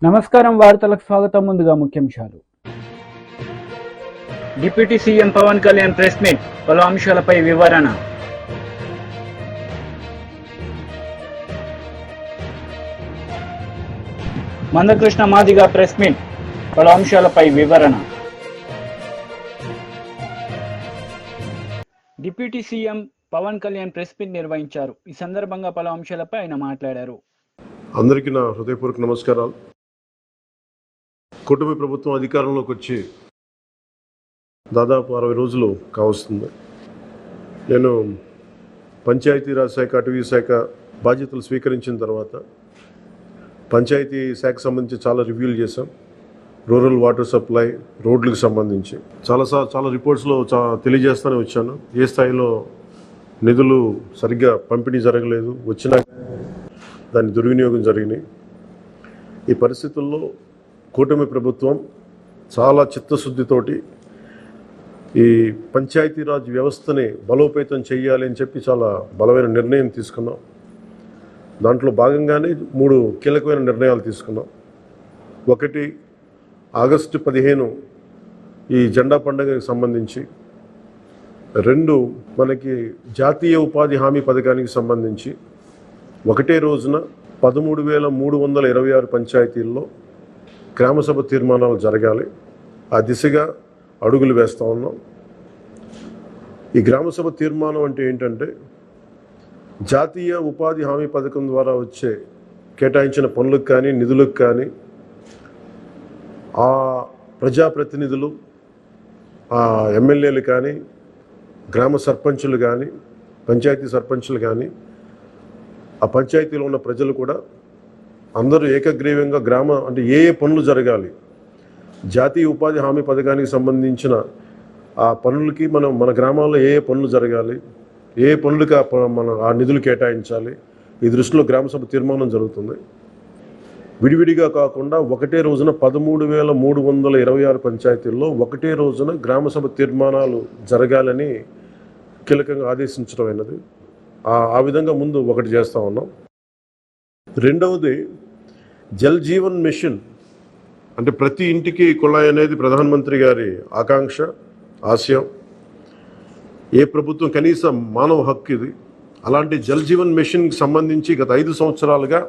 నమస్కారం వార్తలకు స్వాగతం. ముందుగా ముఖ్యాంశాలు. Deputy CM Pawan Kalyan press meet, పలు అంశాలపై వివరణ. మందకృష్ణ మాదిగ ప్రెస్ మీట్, పలు అంశాలపై వివరణ. Deputy CM Pawan Kalyan press meet నిర్వహించారు. ఈ సందర్భంగా పలు అంశాలపై ఆయన మాట్లాడారు. అందరికీ నా హృదయపూర్వక నమస్కారాలు. కూటమి ప్రభుత్వం అధికారంలోకి వచ్చి దాదాపు 60 రోజులు కావస్తుంది. నేను పంచాయతీరాజ్ శాఖ, అటవీ శాఖ బాధ్యతలు స్వీకరించిన తర్వాత పంచాయతీ శాఖకు సంబంధించి చాలా రివ్యూలు చేశాం. రూరల్ వాటర్ సప్లై, రోడ్లకు సంబంధించి చాలా రిపోర్ట్స్లో తెలియజేస్తూనే వచ్చాను. ఏ స్థాయిలో నిధులు సరిగ్గా పంపిణీ జరగలేదు, వచ్చినా దాని దుర్వినియోగం జరిగినాయి. ఈ పరిస్థితుల్లో కూటమి ప్రభుత్వం చాలా చిత్తశుద్ధితోటి ఈ పంచాయతీరాజ్ వ్యవస్థని బలోపేతం చేయాలి అని చెప్పి చాలా బలమైన నిర్ణయం తీసుకున్నాం. దాంట్లో భాగంగానే 3 కీలకమైన నిర్ణయాలు తీసుకున్నాం. ఒకటి, ఆగస్టు 15 ఈ జెండా పండుగకి సంబంధించి. 2, మనకి జాతీయ ఉపాధి హామీ పథకానికి సంబంధించి ఒకటే రోజున 13,326 పంచాయతీల్లో గ్రామసభ తీర్మానాలు జరగాలి. ఆ దిశగా అడుగులు వేస్తూ ఉన్నాం. ఈ గ్రామసభ తీర్మానం అంటే ఏంటంటే, జాతీయ ఉపాధి హామీ పథకం ద్వారా వచ్చే కేటాయించిన పనులకు కానీ నిధులకు కానీ ఆ ప్రజాప్రతినిధులు, ఆ ఎమ్మెల్యేలు కానీ, గ్రామ సర్పంచులు కానీ, పంచాయతీ సర్పంచులు కానీ, ఆ పంచాయతీలో ఉన్న ప్రజలు కూడా అందరూ ఏకగ్రీవంగా అంటే ఏ పనులు జరగాలి, జాతీయ ఉపాధి హామీ పథకానికి సంబంధించిన ఆ పనులకి మన గ్రామాల్లో ఏ పనులు జరగాలి, ఏ పనులకి ఆ నిధులు కేటాయించాలి, ఈ దృష్టిలో గ్రామసభ తీర్మానం జరుగుతుంది. విడివిడిగా కాకుండా ఒకటే రోజున 13,326 పంచాయతీల్లో ఒకటే రోజున గ్రామసభ తీర్మానాలు జరగాలని కీలకంగా ఆదేశించడం అయినది. ఆ విధంగా ముందు ఒకటి చేస్తూ ఉన్నాం. రెండవది, జల్ జీవన్ మిషన్, అంటే ప్రతి ఇంటికి కుళాయి అనేది ప్రధానమంత్రి గారి ఆకాంక్ష, ఆశయం. ఏ ప్రభుత్వం కనీసం మానవ హక్కు ఇది. అలాంటి జల్ జీవన్ మిషన్కి సంబంధించి గత 5 సంవత్సరాలుగా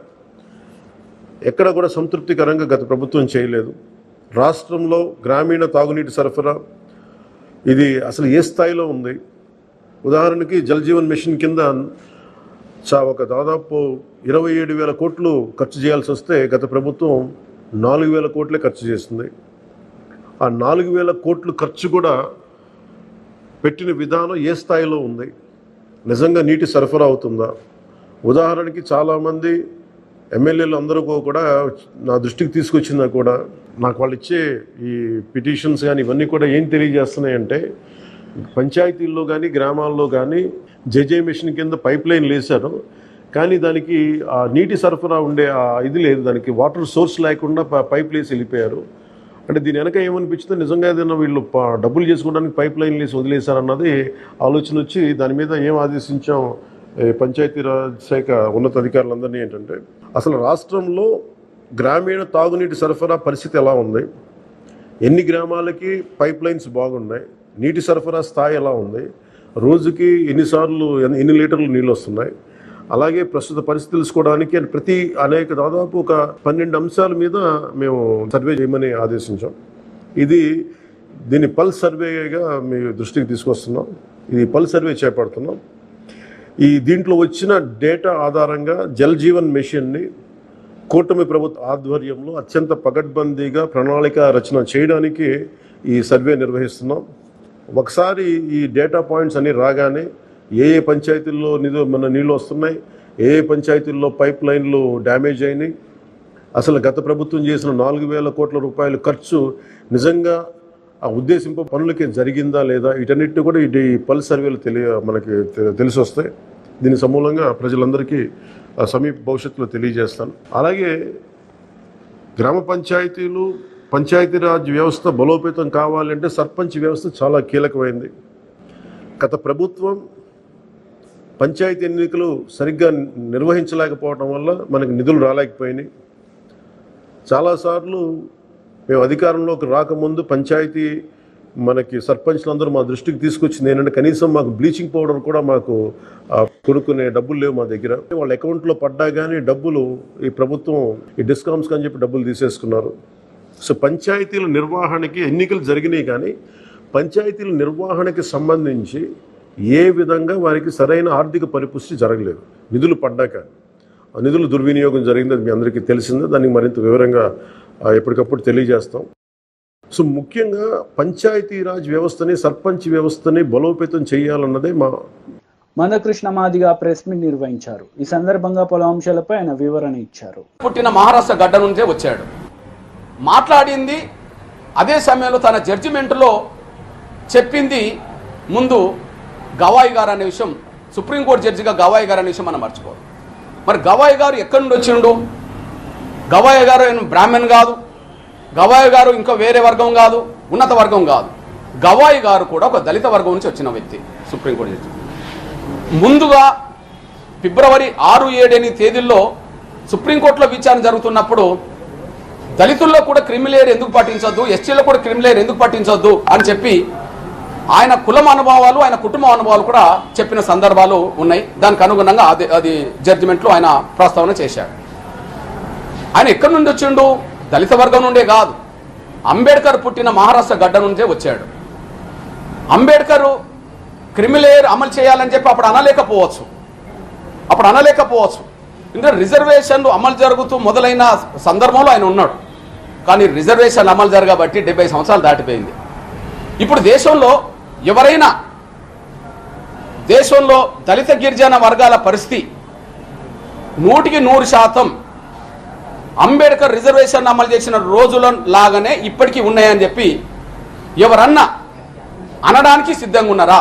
ఎక్కడ కూడా సంతృప్తికరంగా గత ప్రభుత్వం చేయలేదు. రాష్ట్రంలో గ్రామీణ తాగునీటి సరఫరా ఇది అసలు ఏ స్థాయిలో ఉంది? ఉదాహరణకి జల్ జీవన్ మిషన్ కింద ఒక దాదాపు 27,000 కోట్లు ఖర్చు చేయాల్సి వస్తే గత ప్రభుత్వం 4,000 కోట్లే ఖర్చు చేస్తుంది. ఆ 4,000 కోట్లు ఖర్చు కూడా పెట్టిన విధానం ఏ స్థాయిలో ఉంది? నిజంగా నీటి సరఫరా అవుతుందా? ఉదాహరణకి చాలామంది ఎమ్మెల్యేలు అందరూ కూడా నా దృష్టికి తీసుకొచ్చినా కూడా నాకు వాళ్ళు ఇచ్చే ఈ పిటిషన్స్ కానీ ఇవన్నీ కూడా ఏం తెలియజేస్తున్నాయంటే, పంచాయతీల్లో కానీ గ్రామాల్లో కానీ జేజే మిషన్ కింద పైప్ లైన్లు వేశారు, కానీ దానికి ఆ నీటి సరఫరా ఉండే ఇది లేదు, దానికి వాటర్ సోర్స్ లేకుండా పైప్ వేసి వెళ్ళిపోయారు. అంటే దీని వెనక ఏమనిపించిందో, నిజంగా ఏదైనా వీళ్ళు డబ్బులు చేసుకోవడానికి పైప్ లైన్లు వేసి వదిలేశారన్నది ఆలోచన వచ్చి దాని మీద ఏం ఆదేశించాం పంచాయతీరాజ్ శాఖ ఉన్నతాధికారులందరినీ ఏంటంటే, అసలు రాష్ట్రంలో గ్రామీణ తాగునీటి సరఫరా పరిస్థితి ఎలా ఉంది, ఎన్ని గ్రామాలకి పైప్ లైన్స్ బాగున్నాయి, నీటి సరఫరా స్థాయి ఎలా ఉంది, రోజుకి ఎన్ని లీటర్లు నీళ్ళు వస్తున్నాయి, అలాగే ప్రస్తుత పరిస్థితి తెలుసుకోవడానికి దాదాపు ఒక 12 అంశాల మీద మేము సర్వే చేయమని ఆదేశించాం. దీన్ని పల్స్ సర్వేగా మీ దృష్టికి తీసుకొస్తున్నాం. ఇది పల్స్ సర్వే చేపడుతున్నాం. దీంట్లో వచ్చిన డేటా ఆధారంగా జల్ జీవన్ మిషన్ని కూటమి ప్రభుత్వ ఆధ్వర్యంలో అత్యంత పకడ్బందీగా ప్రణాళిక రచన చేయడానికి ఈ సర్వే నిర్వహిస్తున్నాం. ఒకసారి ఈ డేటా పాయింట్స్ అన్నీ రాగానే ఏ పంచాయతీల్లో నీళ్ళు వస్తున్నాయి, ఏ పంచాయతీల్లో పైప్ లైన్లు డ్యామేజ్ అయినాయి, అసలు గత ప్రభుత్వం చేసిన 4,000 కోట్ల రూపాయల ఖర్చు నిజంగా ఆ ఉద్దేశింప పనులకి జరిగిందా లేదా, వీటన్నిటిని కూడా ఈ పల్స్ సర్వేలు మనకి తెలిసి వస్తాయి. దీని సమూలంగా ప్రజలందరికీ సమీప భవిష్యత్తులో తెలియజేస్తాను. అలాగే గ్రామ పంచాయతీలు, పంచాయతీరాజ్ వ్యవస్థ బలోపేతం కావాలంటే సర్పంచ్ వ్యవస్థ చాలా కీలకమైంది. గత ప్రభుత్వం పంచాయతీ ఎన్నికలు సరిగ్గా నిర్వహించలేకపోవడం వల్ల మనకు నిధులు రాలేకపోయినాయి. చాలాసార్లు మేము అధికారంలోకి రాకముందు పంచాయతీ మనకి సర్పంచ్లందరూ మా దృష్టికి తీసుకొచ్చింది ఏంటంటే కనీసం మాకు బ్లీచింగ్ పౌడర్ కూడా మాకు కొనుక్కునే డబ్బులు లేవు మా దగ్గర. వాళ్ళ అకౌంట్లో పడ్డా కానీ డబ్బులు ఈ ప్రభుత్వం ఈ డిస్కౌంట్స్ అని చెప్పి డబ్బులు తీసేసుకున్నారు. సో పంచాయతీల నిర్వహణకి ఎన్నికలు జరిగినాయి కానీ పంచాయతీల నిర్వహణకి సంబంధించి ఏ విధంగా వారికి సరైన ఆర్థిక పరిపుష్టి జరగలేదు. నిధులు పడ్డాక ఆ నిధుల దుర్వినియోగం జరిగింది, అది మీ అందరికీ తెలిసిందే. దానికి మరింత వివరంగా ఎప్పటికప్పుడు తెలియజేస్తాం. సో ముఖ్యంగా పంచాయతీరాజ్ వ్యవస్థని సర్పంచ్ వ్యవస్థని బలోపేతం చేయాలన్నదే మా మందకృష్ణ మాదిగా ప్రెస్ మీట్ నిర్వహించారు. ఈ సందర్భంగా పలు అంశాలపై ఆయన వివరణ ఇచ్చారు. పుట్టిన మహారాష్ట్ర గడ్డ నుంచే వచ్చాడు. మాట్లాడింది అదే సమయంలో తన జడ్జిమెంట్లో చెప్పింది ముందు గవాయి గారు అనే విషయం, సుప్రీంకోర్టు జడ్జిగా గవాయి గారు అనే విషయం మనం మర్చిపోవాలి. మరి గవాయి గారు ఎక్కడి నుండి వచ్చిండు? గవాయి గారు బ్రాహ్మణ్ కాదు, గవాయి గారు ఇంకా వేరే వర్గం కాదు, ఉన్నత వర్గం కాదు. గవాయి గారు కూడా ఒక దళిత వర్గం నుంచి వచ్చిన వ్యక్తి. సుప్రీంకోర్టు జడ్జి ముందుగా ఫిబ్రవరి 6, 7 తేదీల్లో సుప్రీంకోర్టులో విచారణ జరుగుతున్నప్పుడు దళితుల్లో కూడా క్రిమిలేయర్ ఎందుకు పాటించొద్దు, ఎస్టీలో కూడా క్రిమిలేయర్ ఎందుకు పాటించొద్దు అని చెప్పి ఆయన కులం అనుభవాలు, ఆయన కుటుంబ అనుభవాలు కూడా చెప్పిన సందర్భాలు ఉన్నాయి. దానికి అనుగుణంగా అది జడ్జిమెంట్లో ఆయన ప్రస్తావన చేశాడు. ఆయన ఎక్కడి నుండి వచ్చిండు? దళిత వర్గం నుండే కాదు, అంబేద్కర్ పుట్టిన మహారాష్ట్ర గడ్డ నుంచే వచ్చాడు. అంబేద్కర్ క్రిమిలేయర్ అమలు చేయాలని చెప్పి అప్పుడు అనలేకపోవచ్చు. ఎందుకంటే రిజర్వేషన్లు అమలు జరుగుతూ మొదలైన సందర్భంలో ఆయన ఉన్నాడు. కానీ రిజర్వేషన్లు అమలు జరగబట్టి 70 సంవత్సరాలు దాటిపోయింది. ఇప్పుడు దేశంలో దళిత గిరిజన వర్గాల పరిస్థితి 100% అంబేద్కర్ రిజర్వేషన్ అమలు చేసిన రోజుల లాగానే ఇప్పటికీ ఉన్నాయని చెప్పి ఎవరన్నా అనడానికి సిద్ధంగా ఉన్నారా?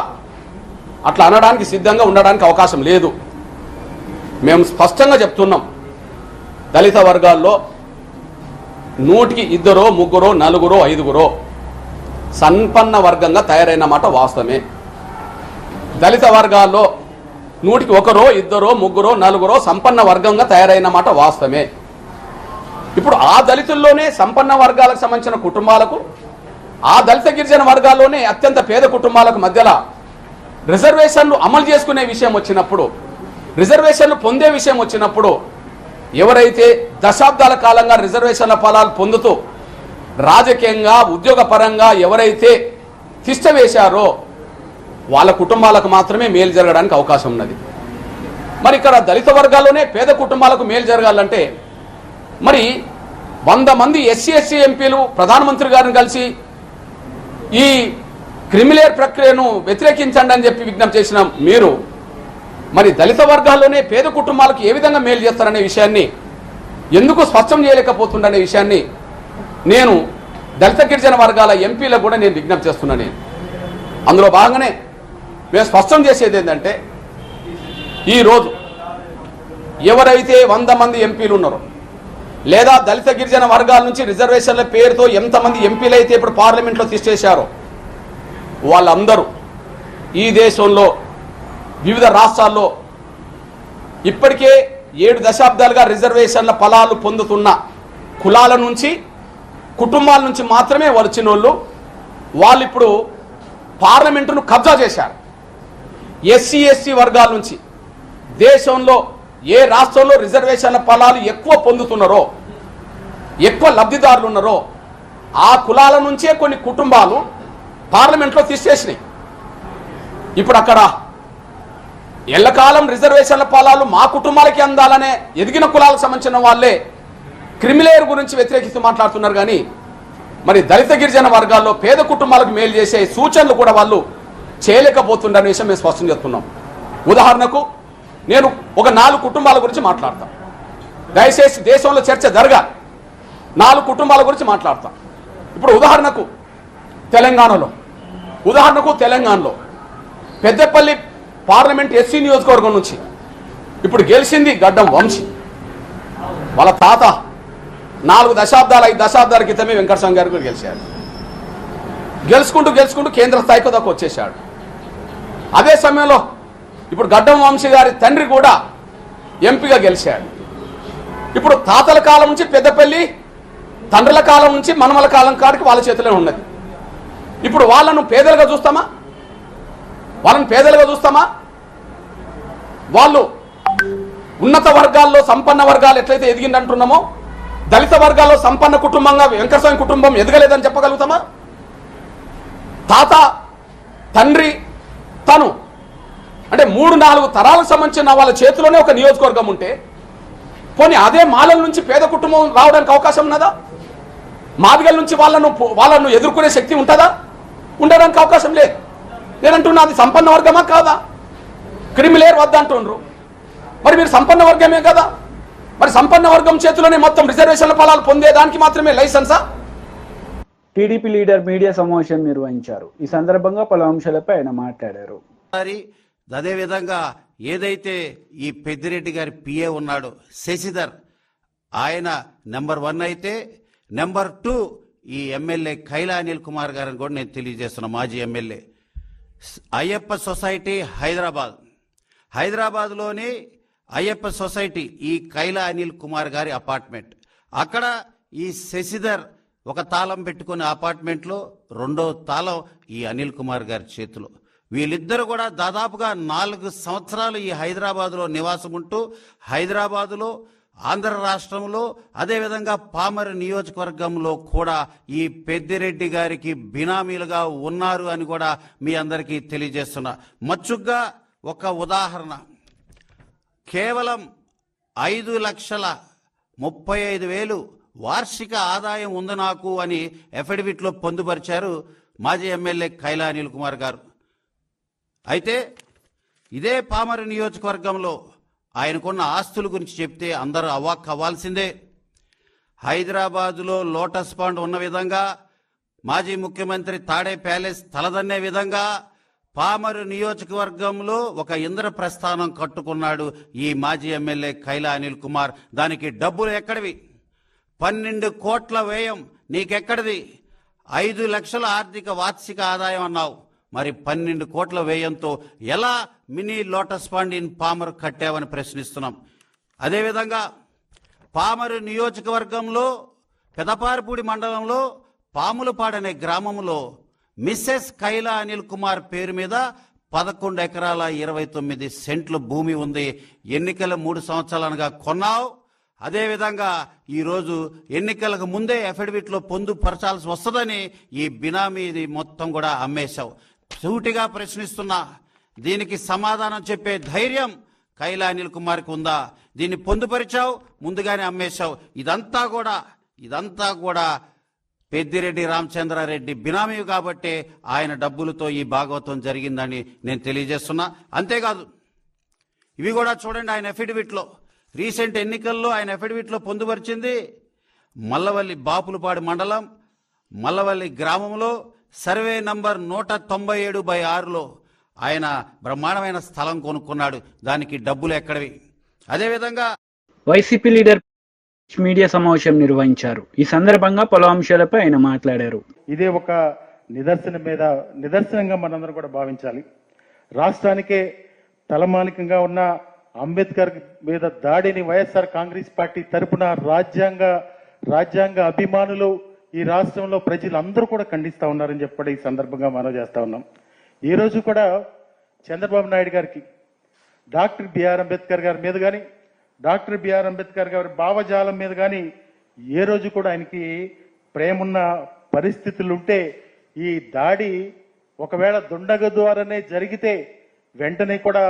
అట్లా అనడానికి సిద్ధంగా ఉండడానికి అవకాశం లేదు. మేము స్పష్టంగా చెప్తున్నాం, దళిత వర్గాల్లో 100కి 2, 3, 4, 5 సంపన్న వర్గంగా తయారైన మాట వాస్తవమే. దళిత వర్గాల్లో 100కి 1, 2, 3, 4 సంపన్న వర్గంగా తయారైన మాట వాస్తవమే. ఇప్పుడు ఆ దళితుల్లోనే సంపన్న వర్గాలకు సంబంధించిన కుటుంబాలకు, ఆ దళిత గిరిజన వర్గాల్లోనే అత్యంత పేద కుటుంబాలకు మధ్యలో రిజర్వేషన్లు అమలు చేసుకునే విషయం వచ్చినప్పుడు, రిజర్వేషన్లు పొందే విషయం వచ్చినప్పుడు ఎవరైతే దశాబ్దాల కాలంగా రిజర్వేషన్ల ఫలాలు పొందుతూ రాజకీయంగా ఉద్యోగపరంగా ఎవరైతే తిష్ట వేశారో వాళ్ళ కుటుంబాలకు మాత్రమే మేలు జరగడానికి అవకాశం ఉన్నది. మరి ఇక్కడ దళిత వర్గాల్లోనే పేద కుటుంబాలకు మేలు జరగాలంటే మరి 100 మంది ఎస్సీ ఎంపీలు ప్రధానమంత్రి గారిని కలిసి ఈ క్రిమిలేయర్ ప్రక్రియను వ్యతిరేకించండి అని చెప్పి విజ్ఞప్తి చేసిన మీరు మరి దళిత వర్గాల్లోనే పేద కుటుంబాలకు ఏ విధంగా మేలు చేస్తారనే విషయాన్ని ఎందుకు స్పష్టం చేయలేకపోతుందనే విషయాన్ని నేను దళిత గిరిజన వర్గాల ఎంపీలకు కూడా నేను విజ్ఞప్తి చేస్తున్నాను. అందులో భాగంగానే మేము స్పష్టం చేసేది ఏంటంటే ఈరోజు ఎవరైతే 100 మంది ఎంపీలు ఉన్నారో లేదా దళిత గిరిజన వర్గాల నుంచి రిజర్వేషన్ల పేరుతో ఎంతమంది ఎంపీలు అయితే ఇప్పుడు పార్లమెంట్లో తీసేశారో వాళ్ళందరూ ఈ దేశంలో వివిధ రాష్ట్రాల్లో ఇప్పటికే 7 దశాబ్దాలుగా రిజర్వేషన్ల ఫలాలు పొందుతున్న కులాల నుంచి, కుటుంబాల నుంచి మాత్రమే వచ్చిన వాళ్ళు ఇప్పుడు పార్లమెంటును కబ్జా చేశారు. ఎస్సీ వర్గాల నుంచి దేశంలో ఏ రాష్ట్రంలో రిజర్వేషన్ల ఫలాలు ఎక్కువ పొందుతున్నారో, ఎక్కువ లబ్ధిదారులు ఉన్నారో ఆ కులాల నుంచే కొన్ని కుటుంబాలు పార్లమెంట్లో తీసేసినాయి. ఇప్పుడు అక్కడ ఎల్లకాలం రిజర్వేషన్ల ఫలాలు మా కుటుంబాలకి అందాలనే ఎదిగిన కులాలకు సంబంధించిన వాళ్ళే క్రిమిలేయర్ గురించి వ్యతిరేకిస్తూ మాట్లాడుతున్నారు. కానీ మరి దళిత గిరిజన వర్గాల్లో పేద కుటుంబాలకు మేలు చేసే సూచనలు కూడా వాళ్ళు చేయలేకపోతుండనే విషయం మేము స్పష్టం చేస్తున్నాం. ఉదాహరణకు నేను ఒక 4 కుటుంబాల గురించి మాట్లాడతాను. దయచేసి దేశంలో చర్చ జరగాలి. 4 కుటుంబాల గురించి మాట్లాడతాం. ఇప్పుడు ఉదాహరణకు తెలంగాణలో పెద్దపల్లి పార్లమెంట్ ఎస్సీ నియోజకవర్గం నుంచి ఇప్పుడు గెలిచింది గడ్డం వంశీ. వాళ్ళ తాత 4 దశాబ్దాలు 5 దశాబ్దాల క్రితమే వెంకటస్వామి గారు కూడా గెలిచాడు. గెలుచుకుంటూ కేంద్ర స్థాయికి దాకా వచ్చేసాడు. అదే సమయంలో ఇప్పుడు గడ్డం వంశీ గారి తండ్రి కూడా ఎంపీగా గెలిచాడు. ఇప్పుడు తాతల కాలం నుంచి పెద్దపల్లి తండ్రుల కాలం నుంచి మనమల కాలం కాడికి వాళ్ళ చేతిలో ఉన్నది. ఇప్పుడు వాళ్ళను పేదలుగా చూస్తామా? వాళ్ళు ఉన్నత వర్గాల్లో సంపన్న వర్గాలు ఎట్లయితే ఎదిగిందంటున్నామో దళిత వర్గాల్లో సంపన్న కుటుంబంగా వెంకటస్వామి కుటుంబం ఎదగలేదని చెప్పగలుగుతామా? తాత, తండ్రి, తను అంటే 3-4 తరాలకు సంబంధించిన వాళ్ళ చేతిలోనే ఒక నియోజకవర్గం ఉంటే పోనీ అదే మాలల నుంచి పేద కుటుంబం రావడానికి అవకాశం ఉన్నదా? మాదిగల నుంచి వాళ్ళను ఎదుర్కొనే శక్తి ఉంటుందా? ఉండడానికి అవకాశం లేదు. నేనంటున్నా అది సంపన్న వర్గమా కాదా? క్రిమిలేర్ వద్ద అంటుండ్రు. మరి మీరు సంపన్న వర్గమే కదా, మరి సంపన్న వర్గం చేతిలోనే మొత్తం రిజర్వేషన్ల ఫలాలు పొందేదానికి మాత్రమే లైసెన్సా? టీడీపీ లీడర్ మీడియా సమావేశం నిర్వహించారు. ఈ సందర్భంగా పలు అంశాలపై ఆయన మాట్లాడారు. అదేవిధంగా ఏదైతే ఈ పెద్దిరెడ్డి గారి పిఏ ఉన్నాడో శశిధర్, ఆయన నెంబర్ 1 అయితే నెంబర్ 2 ఈ ఎమ్మెల్యే కైలా అనిల్ కుమార్ గారిని కూడా నేను తెలియజేస్తున్నా. మాజీ ఎమ్మెల్యే, అయ్యప్ప సొసైటీ హైదరాబాద్లోని అయ్యప్ప సొసైటీ ఈ కైలా అనిల్ కుమార్ గారి అపార్ట్మెంట్. అక్కడ ఈ శశిధర్ ఒక తాళం పెట్టుకునే అపార్ట్మెంట్లో 2వ తాళం ఈ అనిల్ కుమార్ గారి చేతిలో. వీళ్ళిద్దరు కూడా దాదాపుగా 4 సంవత్సరాలు ఈ హైదరాబాదులో నివాసం ఉంటూ హైదరాబాదులో, ఆంధ్ర రాష్ట్రంలో, అదేవిధంగా పామర్ నియోజకవర్గంలో కూడా ఈ పెద్దిరెడ్డి గారికి బినామీలుగా ఉన్నారు అని కూడా మీ అందరికీ తెలియజేస్తున్నా. మచ్చుగ్గా ఒక ఉదాహరణ, కేవలం 5,35,000 వార్షిక ఆదాయం ఉంది నాకు అని ఎఫిడవిట్లో పొందుపరిచారు మాజీ ఎమ్మెల్యే కైలా అనిల్ కుమార్ గారు. అయితే ఇదే పామరు నియోజకవర్గంలో ఆయనకున్న ఆస్తుల గురించి చెప్తే అందరూ అవాక్ అవ్వాల్సిందే. హైదరాబాదులో లోటస్ పాండ్ ఉన్న విధంగా, మాజీ ముఖ్యమంత్రి తాడే ప్యాలెస్ తలదన్నే విధంగా పామరు నియోజకవర్గంలో ఒక ఇంద్రప్రస్థానం కట్టుకున్నాడు ఈ మాజీ ఎమ్మెల్యే కైలా అనిల్ కుమార్. దానికి డబ్బులు ఎక్కడివి? 12 కోట్ల వ్యయం నీకెక్కడిది? 5 లక్షల ఆర్థిక వార్షిక ఆదాయం అన్నావు, మరి 12 కోట్ల వ్యయంతో ఎలా మినీ లోటస్ పాండ్ ఇన్ పామర్ కట్టావని ప్రశ్నిస్తున్నాం. అదేవిధంగా పామరు నియోజకవర్గంలో పెదపారపూడి మండలంలో పాములపాడనే గ్రామంలో మిస్సెస్ కైలా అనిల్ కుమార్ పేరు మీద 11 ఎకరాల 29 సెంట్ల భూమి ఉంది. ఎన్నికల 3 సంవత్సరాలుగా కొన్నావు. అదేవిధంగా ఈరోజు ఎన్నికలకు ముందే అఫిడవిట్లో పొందుపరచాల్సి వస్తుందని ఈ బినామీది మొత్తం కూడా అమ్మేశావు. సూటిగా ప్రశ్నిస్తున్నా, దీనికి సమాధానం చెప్పే ధైర్యం కైలా అనిల్ కుమార్కి ఉందా? దీన్ని పొందుపరిచావు, ముందుగానే అమ్మేశావు. ఇదంతా కూడా పెద్దిరెడ్డి రామచంద్రారెడ్డి బినామీ కాబట్టే ఆయన డబ్బులతో ఈ భాగవతం జరిగిందని నేను తెలియజేస్తున్నా. అంతేకాదు, ఇవి కూడా చూడండి, ఆయన అఫిడవిట్లో రీసెంట్ ఎన్నికల్లో ఆయన అఫిడవిట్లో పొందుపరిచింది మల్లవల్లి బాపులపాడు మండలం మల్లవల్లి గ్రామంలో సర్వే నంబర్ 197/6లో ఆయన బ్రహ్మాండమైన స్థలం కొనుక్కున్నాడు. దానికి డబ్బులు ఎక్కడివి? అదేవిధంగా వైసీపీ లీడర్ మీడియా సమావేశం నిర్వహించారు. ఈ సందర్భంగా పలు అంశాలపై ఆయన మాట్లాడారు. ఇదే ఒక నిదర్శనంగా మనందరం కూడా భావించాలి. రాష్ట్రానికే తలమానికంగా ఉన్న అంబేద్కర్ మీద దాడిని వైఎస్ఆర్ కాంగ్రెస్ పార్టీ తరపున రాజ్యాంగ అభిమానులు ఈ రాష్ట్రంలో ప్రజలందరూ కూడా ఖండిస్తా ఉన్నారని చెప్పి ఈ సందర్భంగా మనం చేస్తా ఉన్నాం. ఈ రోజు కూడా చంద్రబాబు నాయుడు గారికి డాక్టర్ బిఆర్ అంబేద్కర్ గారి మీద కానీ, డాక్టర్ బిఆర్ అంబేద్కర్ గారి భావజాలం మీద కానీ ఏ రోజు కూడా ఆయనకి ప్రేమున్న పరిస్థితులు ఉంటే, ఈ దాడి ఒకవేళ దుండగ ద్వారానే జరిగితే వెంటనే కూడా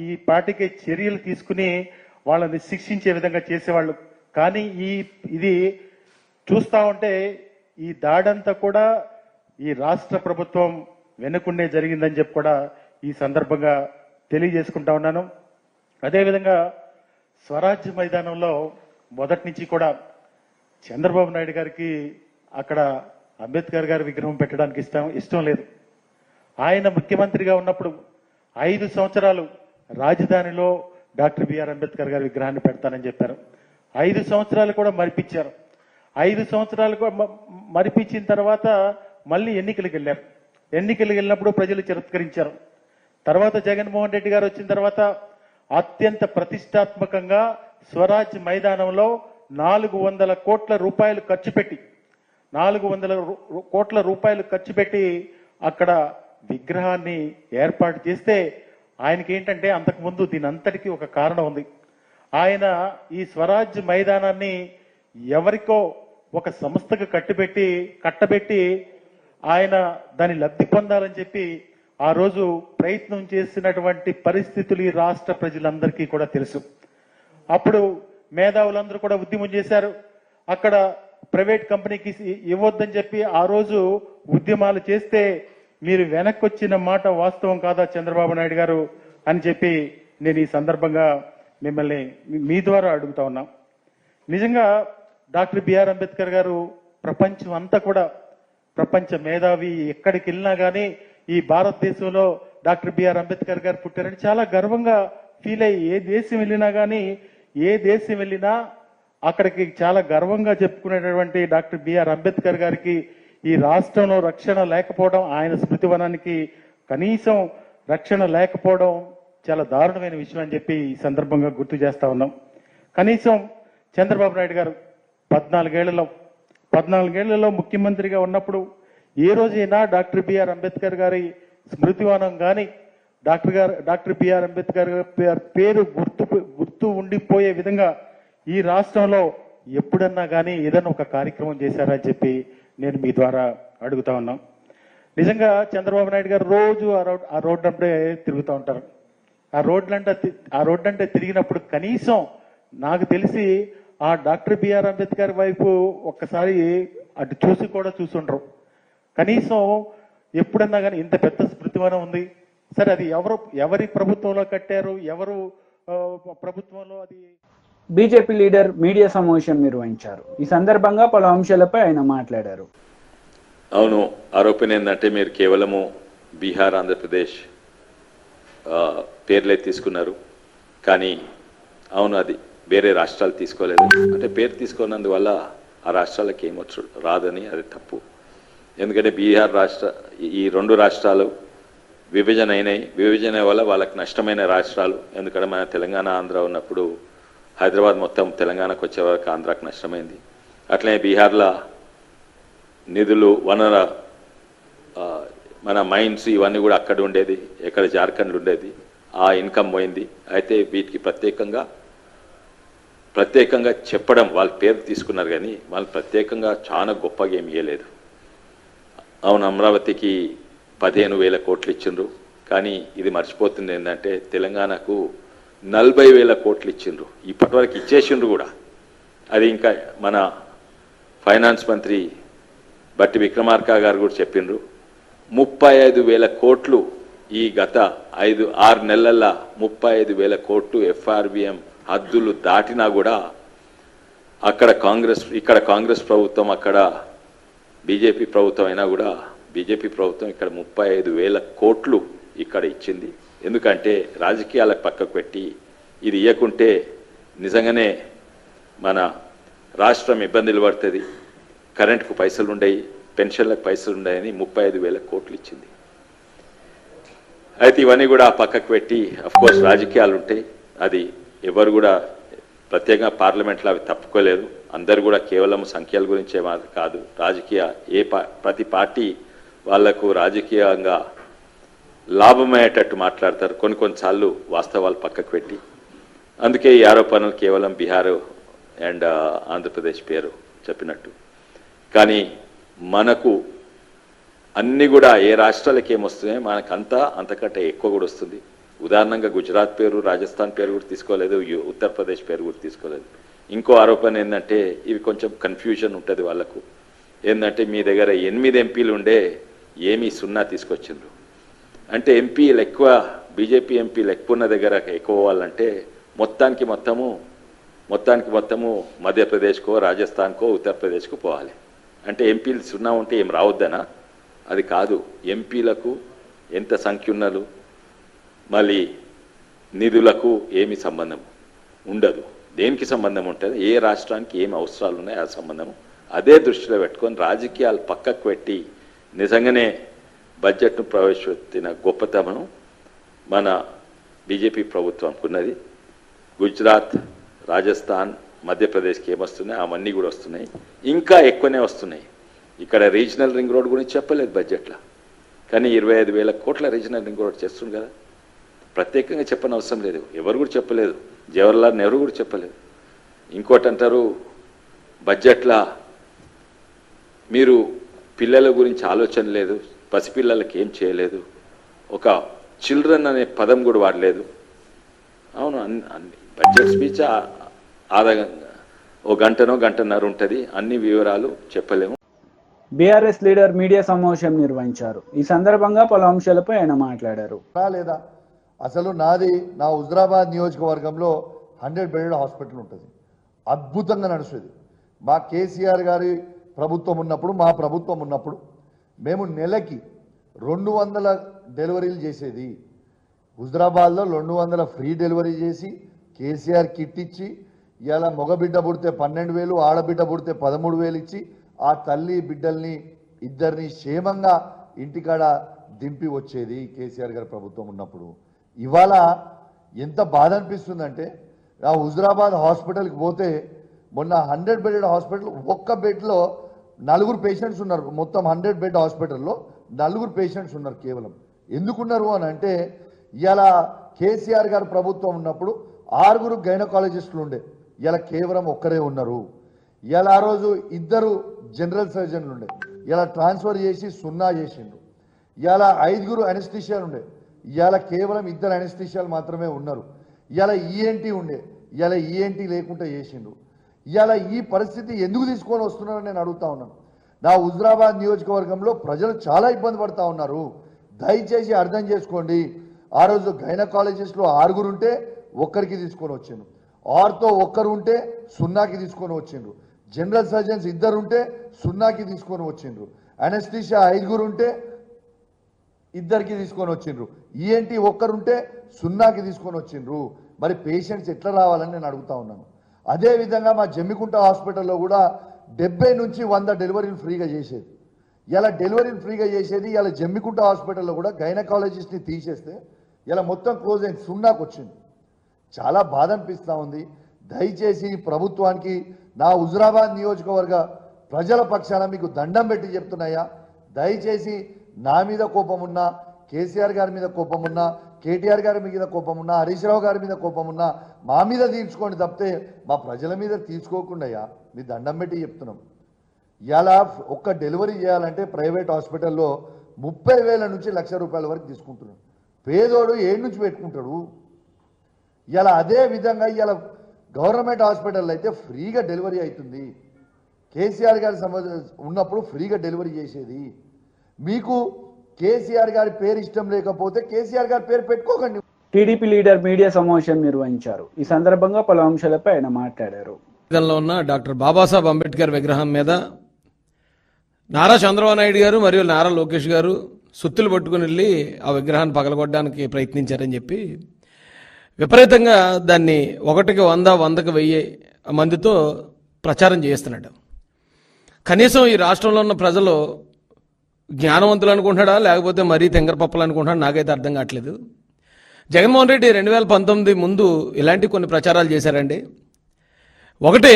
ఈ పార్టీకి చర్యలు తీసుకుని వాళ్ళని శిక్షించే విధంగా చేసేవాళ్ళు. కానీ ఇది చూస్తా ఉంటే ఈ దాడంతా కూడా ఈ రాష్ట్ర ప్రభుత్వం వెనుకుండే జరిగిందని చెప్పి కూడా ఈ సందర్భంగా తెలియజేసుకుంటా ఉన్నాను. అదేవిధంగా స్వరాజ్య మైదానంలో మొదటి నుంచి కూడా చంద్రబాబు నాయుడు గారికి అక్కడ అంబేద్కర్ గారి విగ్రహం పెట్టడానికి ఇష్టం లేదు. ఆయన ముఖ్యమంత్రిగా ఉన్నప్పుడు 5 సంవత్సరాలు రాజధానిలో డాక్టర్ బిఆర్ అంబేద్కర్ గారి విగ్రహాన్ని పెడతానని చెప్పారు. 5 సంవత్సరాలు కూడా మరిపించారు. 5 సంవత్సరాలు మరిపించిన తర్వాత మళ్ళీ ఎన్నికలకు వెళ్ళినప్పుడు ప్రజలు తిరస్కరించారు. తర్వాత జగన్మోహన్ రెడ్డి గారు వచ్చిన తర్వాత అత్యంత ప్రతిష్టాత్మకంగా స్వరాజ్ మైదానంలో 400 కోట్ల రూపాయలు ఖర్చు పెట్టి 400 కోట్ల రూపాయలు ఖర్చు పెట్టి అక్కడ విగ్రహాన్ని ఏర్పాటు చేస్తే ఆయనకి ఏంటంటే అంతకుముందు దీని అంతటికీ ఒక కారణం ఉంది. ఆయన ఈ స్వరాజ్ మైదానాన్ని ఎవరికో ఒక సంస్థకు కట్టబెట్టి ఆయన దాని లబ్ధి పొందాలని చెప్పి ఆ రోజు ప్రయత్నం చేసినటువంటి పరిస్థితులు ఈ రాష్ట్ర ప్రజలందరికీ కూడా తెలుసు. అప్పుడు మేధావులందరూ కూడా ఉద్యమం చేశారు. అక్కడ ప్రైవేట్ కంపెనీకి ఇవ్వొద్దని చెప్పి ఆ రోజు ఉద్యమాలు చేస్తే మీరు వెనక్కి వచ్చిన మాట వాస్తవం కాదా చంద్రబాబు నాయుడు గారు అని చెప్పి నేను ఈ సందర్భంగా మిమ్మల్ని మీ ద్వారా అడుగుతా ఉన్నా. నిజంగా డాక్టర్ బిఆర్ అంబేద్కర్ గారు ప్రపంచం అంతా కూడా ప్రపంచ మేధావి, ఎక్కడికి వెళ్ళినా కానీ ఈ భారతదేశంలో డాక్టర్ బిఆర్ అంబేద్కర్ గారు పుట్టారని చాలా గర్వంగా ఫీల్ అయ్యి ఏ దేశం వెళ్ళినా అక్కడికి చాలా గర్వంగా చెప్పుకునేటటువంటి డాక్టర్ బిఆర్ అంబేద్కర్ గారికి ఈ రాష్ట్రంలో రక్షణ లేకపోవడం, ఆయన స్మృతివనానికి కనీసం రక్షణ లేకపోవడం చాలా దారుణమైన విషయం అని చెప్పి ఈ సందర్భంగా గుర్తు చేస్తా ఉన్నాం. కనీసం చంద్రబాబు నాయుడు గారు 14 ముఖ్యమంత్రిగా ఉన్నప్పుడు ఏ రోజైనా డాక్టర్ బిఆర్ అంబేద్కర్ గారి స్మృతివనం కానీ డాక్టర్ బిఆర్ అంబేద్కర్ పేరు గుర్తు ఉండిపోయే విధంగా ఈ రాష్ట్రంలో ఎప్పుడన్నా కానీ ఏదైనా ఒక కార్యక్రమం చేశారని చెప్పి నేను మీ ద్వారా అడుగుతా ఉన్నాం. నిజంగా చంద్రబాబు నాయుడు గారు రోజు ఆ రోడ్డు అంటే తిరుగుతూ ఉంటారు. ఆ రోడ్లంటే తిరిగినప్పుడు కనీసం నాకు తెలిసి ఆ డాక్టర్ బిఆర్ అంబేద్కర్ వైపు ఒక్కసారి అటు చూసుండరు. కనీసం ఎప్పుడన్నా కానీ ఇంత పెద్ద స్మృతివనం ఉంది. సరే, అది ఎవరి ప్రభుత్వంలో కట్టారు, ఎవరు ప్రభుత్వంలో అది. బీజేపీ లీడర్ మీడియా సమావేశం నిర్వహించారు. ఈ సందర్భంగా పలు అంశాలపై ఆయన మాట్లాడారు. అవును, ఆరోపణ ఏంటంటే మీరు కేవలము బీహార్, ఆంధ్రప్రదేశ్ పేర్లే తీసుకున్నారు, కానీ అవును అది వేరే రాష్ట్రాలు తీసుకోలేదు. అంటే పేరు తీసుకున్నందువల్ల ఆ రాష్ట్రాలకు ఏమొచ్చు రాదని అది తప్పు. ఎందుకంటే బీహార్ ఈ 2 రాష్ట్రాలు విభజన అయినాయి. విభజన వల్ల వాళ్ళకి నష్టమైన రాష్ట్రాలు. ఎందుకంటే మన తెలంగాణ, ఆంధ్ర ఉన్నప్పుడు హైదరాబాద్ మొత్తం తెలంగాణకు వచ్చే వరకు ఆంధ్రాకు నష్టమైంది. అట్లనే బీహార్లో నిధులు, వనర, మన మైన్స్ ఇవన్నీ కూడా అక్కడ ఉండేది, ఎక్కడ జార్ఖండ్ ఉండేది. ఆ ఇన్కమ్ పోయింది. అయితే వీటికి ప్రత్యేకంగా చెప్పడం, వాళ్ళ పేరు తీసుకున్నారు కానీ వాళ్ళు ప్రత్యేకంగా చాలా గొప్పగా ఏమి ఇవ్వలేదు. అవును, అమరావతికి 15,000 కోట్లు ఇచ్చిండ్రు, కానీ ఇది మర్చిపోతుంది ఏంటంటే తెలంగాణకు 40,000 కోట్లు ఇచ్చిండ్రు. ఇప్పటివరకు ఇచ్చేసిండ్రు కూడా. అది ఇంకా మన ఫైనాన్స్ మంత్రి బట్టి విక్రమార్క గారు కూడా చెప్పిండ్రు. 35,000 కోట్లు ఈ గత 5-6 నెలల్లో 35,000 కోట్లు ఎఫ్ఆర్బిఎం హద్దులు దాటినా కూడా ఇక్కడ కాంగ్రెస్ ప్రభుత్వం, అక్కడ బీజేపీ ప్రభుత్వం అయినా కూడా బీజేపీ ప్రభుత్వం ఇక్కడ 35,000 కోట్లు ఇక్కడ ఇచ్చింది. ఎందుకంటే రాజకీయాలకు పక్కకు పెట్టి ఇది ఇవ్వకుంటే నిజంగానే మన రాష్ట్రం ఇబ్బందులు పడుతుంది. కరెంటుకు పైసలు ఉండయి, పెన్షన్లకు పైసలు ఉండయని 35,000 కోట్లు ఇచ్చింది. అయితే ఇవన్నీ కూడా పక్కకు పెట్టి అఫ్కోర్స్ రాజకీయాలు ఉంటాయి. అది ఎవరు కూడా ప్రత్యేకంగా పార్లమెంట్లో అవి తప్పుకోలేదు. అందరు కూడా కేవలం సంఖ్యల గురించే కాదు, ప్రతి పార్టీ వాళ్లకు రాజకీయంగా లాభమయ్యేటట్టు మాట్లాడతారు. కొన్నిసార్లు వాస్తవాలు పక్కకు పెట్టి. అందుకే ఈ ఆరోపణలు కేవలం బీహార్ అండ్ ఆంధ్రప్రదేశ్ పేరు చెప్పినట్టు. కానీ మనకు అన్ని కూడా ఏ రాష్ట్రాలకి ఏమొస్తున్నాయో మనకంతా అంతకంటే ఎక్కువ కూడా వస్తుంది. ఉదాహరణంగా గుజరాత్ పేరు, రాజస్థాన్ పేరు కూడా తీసుకోలేదు, ఉత్తరప్రదేశ్ పేరు కూడా తీసుకోలేదు. ఇంకో ఆరోపణ ఏంటంటే ఇవి కొంచెం కన్ఫ్యూజన్ ఉంటుంది వాళ్ళకు. ఏంటంటే మీ దగ్గర 8 ఎంపీలు ఉండే ఏమీ 0 తీసుకొచ్చిండ్రు అంటే ఎంపీలు ఎక్కువ, బీజేపీ ఎంపీలు ఎక్కువ ఉన్న దగ్గర ఎక్కువ వాళ్ళంటే మొత్తానికి మొత్తము మధ్యప్రదేశ్కో, రాజస్థాన్కో, ఉత్తరప్రదేశ్కో పోవాలి. అంటే ఎంపీలు 0 ఉంటే ఏం రావద్దనా? అది కాదు. ఎంపీలకు ఎంత సంఖ్య ఉన్నలు, మళ్ళీ నిధులకు ఏమి సంబంధం ఉండదు. దేనికి సంబంధం ఉంటుంది? ఏ రాష్ట్రానికి ఏమి అవసరాలు ఉన్నాయో ఆ సంబంధం. అదే దృష్టిలో పెట్టుకొని రాజకీయాలు పక్కకు పెట్టి నిజంగానే బడ్జెట్ను ప్రవేశపెట్టిన గొప్పతనం మన బీజేపీ ప్రభుత్వానికి ఉన్నది. గుజరాత్, రాజస్థాన్, మధ్యప్రదేశ్కి ఏమొస్తున్నాయి అవన్నీ కూడా వస్తున్నాయి, ఇంకా ఎక్కువనే వస్తున్నాయి. ఇక్కడ రీజనల్ రింగ్ రోడ్ గురించి చెప్పలేదు బడ్జెట్లో, కానీ 25,000 కోట్ల రీజనల్ రింగ్ రోడ్ చేస్తుంది కదా. ప్రత్యేకంగా చెప్పని అవసరం లేదు, ఎవరు కూడా చెప్పలేదు, జవహర్లాల్ నెహ్రూ కూడా చెప్పలేదు. ఇంకోటి అంటారు బడ్జెట్లో మీరు పిల్లల గురించి ఆలోచన లేదు, పసిపిల్లలకి ఏం చేయలేదు, ఒక చిల్డ్రన్ అనే పదం కూడా వాడలేదు. అవును, అన్ని బడ్జెట్ స్పీచ్ ఓ గంటనో గంటన్నర ఉంటుంది, అన్ని వివరాలు చెప్పలేము. బీఆర్ఎస్ లీడర్ మీడియా సమావేశం నిర్వహించారు. ఈ సందర్భంగా పలు అంశాలపై ఆయన మాట్లాడారు. లేదా అసలు నా హుజరాబాద్ నియోజకవర్గంలో 100 బెడెడ్ హాస్పిటల్ ఉంటుంది, అద్భుతంగా నడుస్తుంది. మా కేసీఆర్ గారి ప్రభుత్వం ఉన్నప్పుడు, మా ప్రభుత్వం ఉన్నప్పుడు మేము నెలకి 200 డెలివరీలు చేసేది. హుజరాబాద్లో 200 ఫ్రీ డెలివరీ చేసి కేసీఆర్ కిట్ ఇచ్చి, ఇలా మగబిడ్డ పుడితే 12,000, ఆడబిడ్డ పుడితే 13,000 ఇచ్చి ఆ తల్లి బిడ్డల్ని ఇద్దరిని క్షేమంగా ఇంటికాడ దింపి వచ్చేది కేసీఆర్ గారి ప్రభుత్వం ఉన్నప్పుడు. ఇవాళ ఎంత బాధ అనిపిస్తుందంటే, ఆ హుజరాబాద్ హాస్పిటల్కి పోతే మొన్న 100 బెడెడ్ హాస్పిటల్, ఒక్క బెడ్లో 4 పేషెంట్స్ ఉన్నారు. మొత్తం 100 బెడ్ హాస్పిటల్లో 4 పేషెంట్స్ ఉన్నారు కేవలం. ఎందుకున్నారు అని అంటే, ఇలా కేసీఆర్ గారి ప్రభుత్వం ఉన్నప్పుడు 6 గైనకాలజిస్టులు ఉండే, ఇలా కేవలం ఒక్కరే ఉన్నారు. ఇలా ఆ రోజు 2 జనరల్ సర్జన్లు ఉండే, ఇలా ట్రాన్స్ఫర్ చేసి 0 చేసిండ్రు. ఇలా 5 అనెస్థిషియాలు ఉండే, ఇలా కేవలం 2 అనెస్థిషియాలు మాత్రమే ఉన్నారు. ఇలా ఈఎన్టీ ఉండే, ఇలా ఈఎన్టీ లేకుండా చేసిండ్రు. ఇలా ఈ పరిస్థితి ఎందుకు తీసుకొని వస్తున్నారని నేను అడుగుతా ఉన్నాను. నా హుజరాబాద్ నియోజకవర్గంలో ప్రజలు చాలా ఇబ్బంది పడతా ఉన్నారు. దయచేసి అర్థం చేసుకోండి. ఆ రోజు గైనకాలజిస్టులు 6 ఉంటే 1కి తీసుకొని వచ్చిండ్రు, ఆర్తో 1 ఉంటే 0కి తీసుకొని వచ్చిండ్రు, జనరల్ సర్జన్స్ 2 ఉంటే 0కి తీసుకొని వచ్చిండ్రు, అనెస్థిషియా 5 ఉంటే 2కి తీసుకొని వచ్చిండ్రు, ఈఎన్టీ 1 ఉంటే 0కి తీసుకొని వచ్చిండ్రు. మరి పేషెంట్స్ ఎట్లా రావాలని నేను అడుగుతా ఉన్నాను. అదేవిధంగా మా జమ్మికుంట హాస్పిటల్లో కూడా 70 నుంచి 100 డెలివరీలు ఫ్రీగా చేసేది. ఇలా డెలివరీలు ఫ్రీగా చేసేది. ఇలా జమ్మికుంట హాస్పిటల్లో కూడా గైనకాలజిస్ట్ని తీసేస్తే ఇలా మొత్తం క్లోజ్ అయింది, 0కి వచ్చింది. చాలా బాధ అనిపిస్తూ ఉంది. దయచేసి ప్రభుత్వానికి నా హుజరాబాద్ నియోజకవర్గ ప్రజల పక్షాన మీకు దండం పెట్టి చెప్తున్నాయా, దయచేసి నా మీద కోపం ఉన్నా, కేసీఆర్ గారి మీద కోపం ఉన్నా, కేటీఆర్ గారి మీద కోపం ఉన్నా, హరీష్ రావు గారి మీద కోపం ఉన్నా మా మీద తీర్చుకోండి తప్పితే మా ప్రజల మీద తీర్చుకోకుండా మీ దండం పెట్టి చెప్తున్నాం. ఇలా ఒక్క డెలివరీ చేయాలంటే ప్రైవేట్ హాస్పిటల్లో 30,000 నుంచి ₹1,00,000 వరకు తీసుకుంటున్నాడు. పేదోడు ఏడు నుంచి పెట్టుకుంటాడు. ఇలా అదే విధంగా ఇలా గవర్నమెంట్ హాస్పిటల్ అయితే ఫ్రీగా డెలివరీ అవుతుంది. కేసీఆర్ గారి ఉన్నప్పుడు ఫ్రీగా డెలివరీ చేసేది. మీకు కేసీఆర్ గారి పేరు ఇష్టం లేకపోతే కేసీఆర్ గారి పేరు పెట్టుకోకండి. టీడీపీ లీడర్ మీడియా సమావేశం నిర్వహించారు. ఈ సందర్భంగా పలు అంశాలపై ఆయన మాట్లాడారు. ఉన్న డాక్టర్ బాబాసాహెబ్ అంబేద్కర్ విగ్రహం మీద నారా చంద్రబాబు నాయుడు గారు మరియు నారా లోకేష్ గారు సుత్తులు పట్టుకుని వెళ్ళి ఆ విగ్రహాన్ని పగలగొట్టడానికి ప్రయత్నించారని చెప్పి విపరీతంగా దాన్ని 1కి 100, 100కి 1000 మందితో ప్రచారం చేస్తున్నాడు. కనీసం ఈ రాష్ట్రంలో ఉన్న ప్రజలు జ్ఞానవంతులు అనుకుంటాడా లేకపోతే మరీ తెంగరపప్పలు అనుకుంటాడా నాకైతే అర్థం కావట్లేదు. జగన్మోహన్ రెడ్డి 2019 ముందు ఇలాంటి కొన్ని ప్రచారాలు చేశారండి. ఒకటి,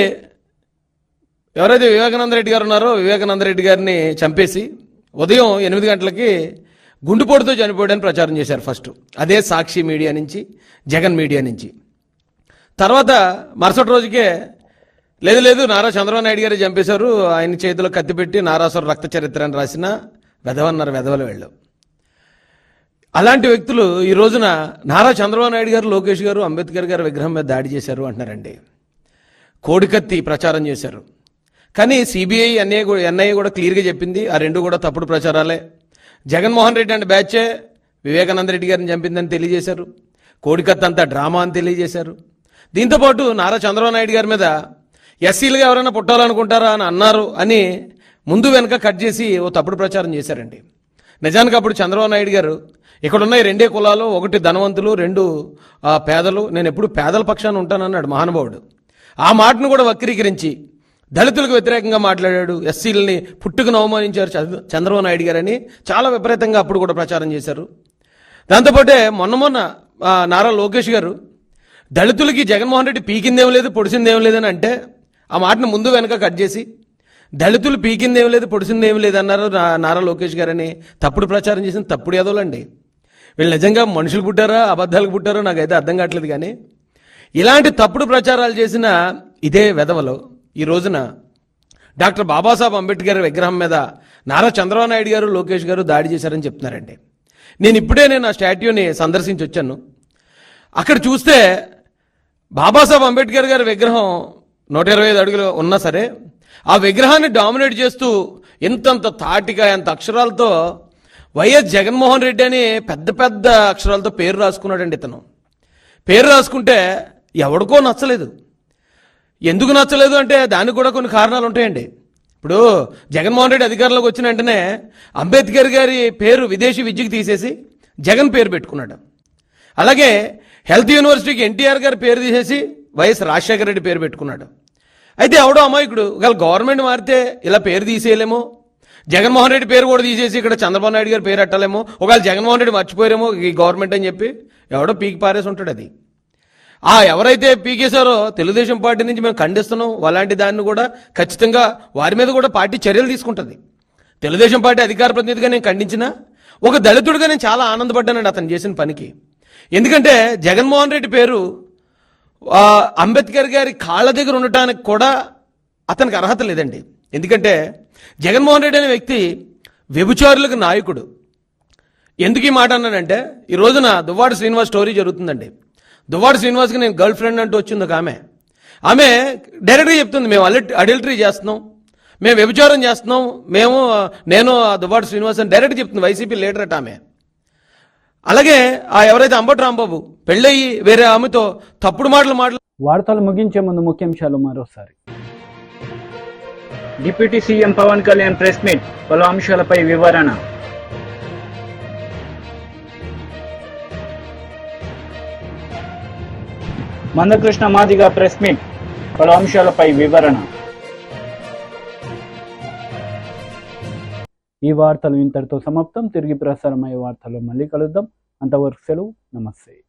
ఎవరైతే వివేకానంద రెడ్డి గారు ఉన్నారో వివేకానంద రెడ్డి గారిని చంపేసి ఉదయం 8 గంటలకి గుండుపోటుతో చనిపోయాడని ప్రచారం చేశారు ఫస్ట్. అదే సాక్షి మీడియా నుంచి, జగన్ మీడియా నుంచి. తర్వాత మరుసటి రోజుకే లేదు నారా చంద్రబాబు నాయుడు గారు చంపేశారు, ఆయన చేతిలో కత్తి పెట్టి నారాసుర రక్త చరిత్ర అని రాసిన వెధవన్నారు వెధవలు వెళ్ళు. అలాంటి వ్యక్తులు ఈ రోజున నారా చంద్రబాబు నాయుడు గారు, లోకేష్ గారు అంబేద్కర్ గారి విగ్రహం మీద దాడి చేశారు అంటున్నారండి. కోడికత్తి ప్రచారం చేశారు. కానీ సిబిఐ ఎన్ఐఏ కూడా క్లియర్గా చెప్పింది ఆ 2 కూడా తప్పుడు ప్రచారాలే. జగన్మోహన్ రెడ్డి అంటే బ్యాచే వివేకానంద రెడ్డి గారిని చంపిందని తెలియజేశారు. కోడికత్తి అంతా డ్రామా అని తెలియజేశారు. దీంతోపాటు నారా చంద్రబాబు నాయుడు గారి మీద ఎస్సీలుగా ఎవరైనా పుట్టాలనుకుంటారా అని అన్నారు అని ముందు వెనక కట్ చేసి ఓ తప్పుడు ప్రచారం చేశారండి. నిజానికి అప్పుడు చంద్రబాబు నాయుడు గారు ఇక్కడున్న ఈ 2 కులాలు, 1 ధనవంతులు, 2 పేదలు, నేను ఎప్పుడు పేదల పక్షాన ఉంటానన్నాడు మహానుభావుడు. ఆ మాటను కూడా వక్రీకరించి దళితులకు వ్యతిరేకంగా మాట్లాడాడు. ఎస్సీలని పుట్టుకుని అవమానించారు చంద్రబాబు నాయుడు గారని చాలా విపరీతంగా అప్పుడు కూడా ప్రచారం చేశారు. దాంతోపాటే మొన్న నారా లోకేష్ గారు దళితులకి జగన్మోహన్ రెడ్డి పీకిందేం లేదు పొడిచిందేం లేదని అంటే ఆ మాటను ముందు వెనక కట్ చేసి దళితులు పీకిందేం లేదు పొడిసిందేం లేదు అన్నారు నారా లోకేష్ గారని తప్పుడు ప్రచారం చేసిన తప్పుడు ఎదవలండి. వీళ్ళు నిజంగా మనుషులు పుట్టారా అబద్ధాలకు పుట్టారో నాకైతే అర్థం కావట్లేదు. కానీ ఇలాంటి తప్పుడు ప్రచారాలు చేసిన ఇదే వెధవలు ఈ రోజున డాక్టర్ బాబాసాహెబ్ అంబేద్కర్ విగ్రహం మీద నారా చంద్రబాబు నాయుడు గారు లోకేష్ గారు దాడి చేశారని చెప్తున్నారండి. నేను ఆ స్టాట్యూని సందర్శించి వచ్చాను. అక్కడ చూస్తే బాబాసాహెబ్ అంబేద్కర్ గారి విగ్రహం 125 అడుగులు ఉన్నా సరే ఆ విగ్రహాన్ని డామినేట్ చేస్తూ ఇంతంత తాటిగా ఎంత అక్షరాలతో వైఎస్ జగన్మోహన్ రెడ్డి అని పెద్ద పెద్ద అక్షరాలతో పేరు రాసుకున్నాడండి. ఇతను పేరు రాసుకుంటే ఎవడికో నచ్చలేదు. ఎందుకు నచ్చలేదు అంటే దానికి కూడా కొన్ని కారణాలు ఉంటాయండి. ఇప్పుడు జగన్మోహన్ రెడ్డి అధికారంలోకి వచ్చిన వెంటనే అంబేద్కర్ గారి పేరు విదేశీ విద్యకు తీసేసి జగన్ పేరు పెట్టుకున్నాడు. అలాగే హెల్త్ యూనివర్సిటీకి ఎన్టీఆర్ గారి పేరు తీసేసి వైఎస్ రాజశేఖర రెడ్డి పేరు పెట్టుకున్నాడు. అయితే ఎవడో అమాయకుడు ఒకవేళ గవర్నమెంట్ మారితే ఇలా పేరు తీసేయలేమో, జగన్మోహన్ రెడ్డి పేరు కూడా తీసేసి ఇక్కడ చంద్రబాబు నాయుడు గారి పేరు పెట్టలేమో, ఒకవేళ జగన్మోహన్ రెడ్డి మర్చిపోయారేమో ఈ గవర్నమెంట్ అని చెప్పి ఎవడో పీకి పారేసి ఉంటాడు. అది ఎవరైతే పీకేశారో తెలుగుదేశం పార్టీ నుంచి మేము ఖండిస్తున్నాం. అలాంటి దాన్ని కూడా ఖచ్చితంగా వారి మీద కూడా పార్టీ చర్యలు తీసుకుంటుంది. తెలుగుదేశం పార్టీ అధికార ప్రతినిధిగా నేను ఖండించినా ఒక దళితుడిగా నేను చాలా ఆనందపడ్డానండి అతను చేసిన పనికి. ఎందుకంటే జగన్మోహన్ రెడ్డి పేరు అంబేద్కర్ గారి కాళ్ళ దగ్గర ఉండటానికి కూడా అతనికి అర్హత లేదండి. ఎందుకంటే జగన్మోహన్ రెడ్డి అనే వ్యక్తి వ్యభిచారులకు నాయకుడు. ఎందుకు ఈ మాట అన్నానంటే ఈ రోజున దువ్వాడ శ్రీనివాస్ స్టోరీ జరుగుతుందండి. దువ్వాడ శ్రీనివాస్కి నేను గర్ల్ ఫ్రెండ్ అంటూ వచ్చింది ఒక ఆమె డైరెక్ట్గా చెప్తుంది, మేము అడల్టరీ చేస్తున్నాం, మేము వ్యభిచారం చేస్తున్నాం, నేను దువ్వాడ శ్రీనివాస్ అని డైరెక్ట్ చెప్తుంది. వైసీపీ లీడర్ అట ఆమె. అలాగే ఎవరైతే అంబటి రాంబాబు పెళ్ళయి వేరే ఆమెతో తప్పుడు మాటలు వార్తలు ముగించే ముందు ముఖ్యాంశాలు మరోసారి. Deputy CM Pawan Kalyan press meet, పలు అంశాలపై వివరణ. మందకృష్ణ మాదిగ ప్రెస్ మీట్, పలు అంశాలపై వివరణ. ఈ వార్తలు ఇంతటితో సమాప్తం. తిరిగి ప్రసారమయ్యే వార్తల్లో మళ్ళీ కలుద్దాం. అంతవరకు సెలవు. నమస్తే.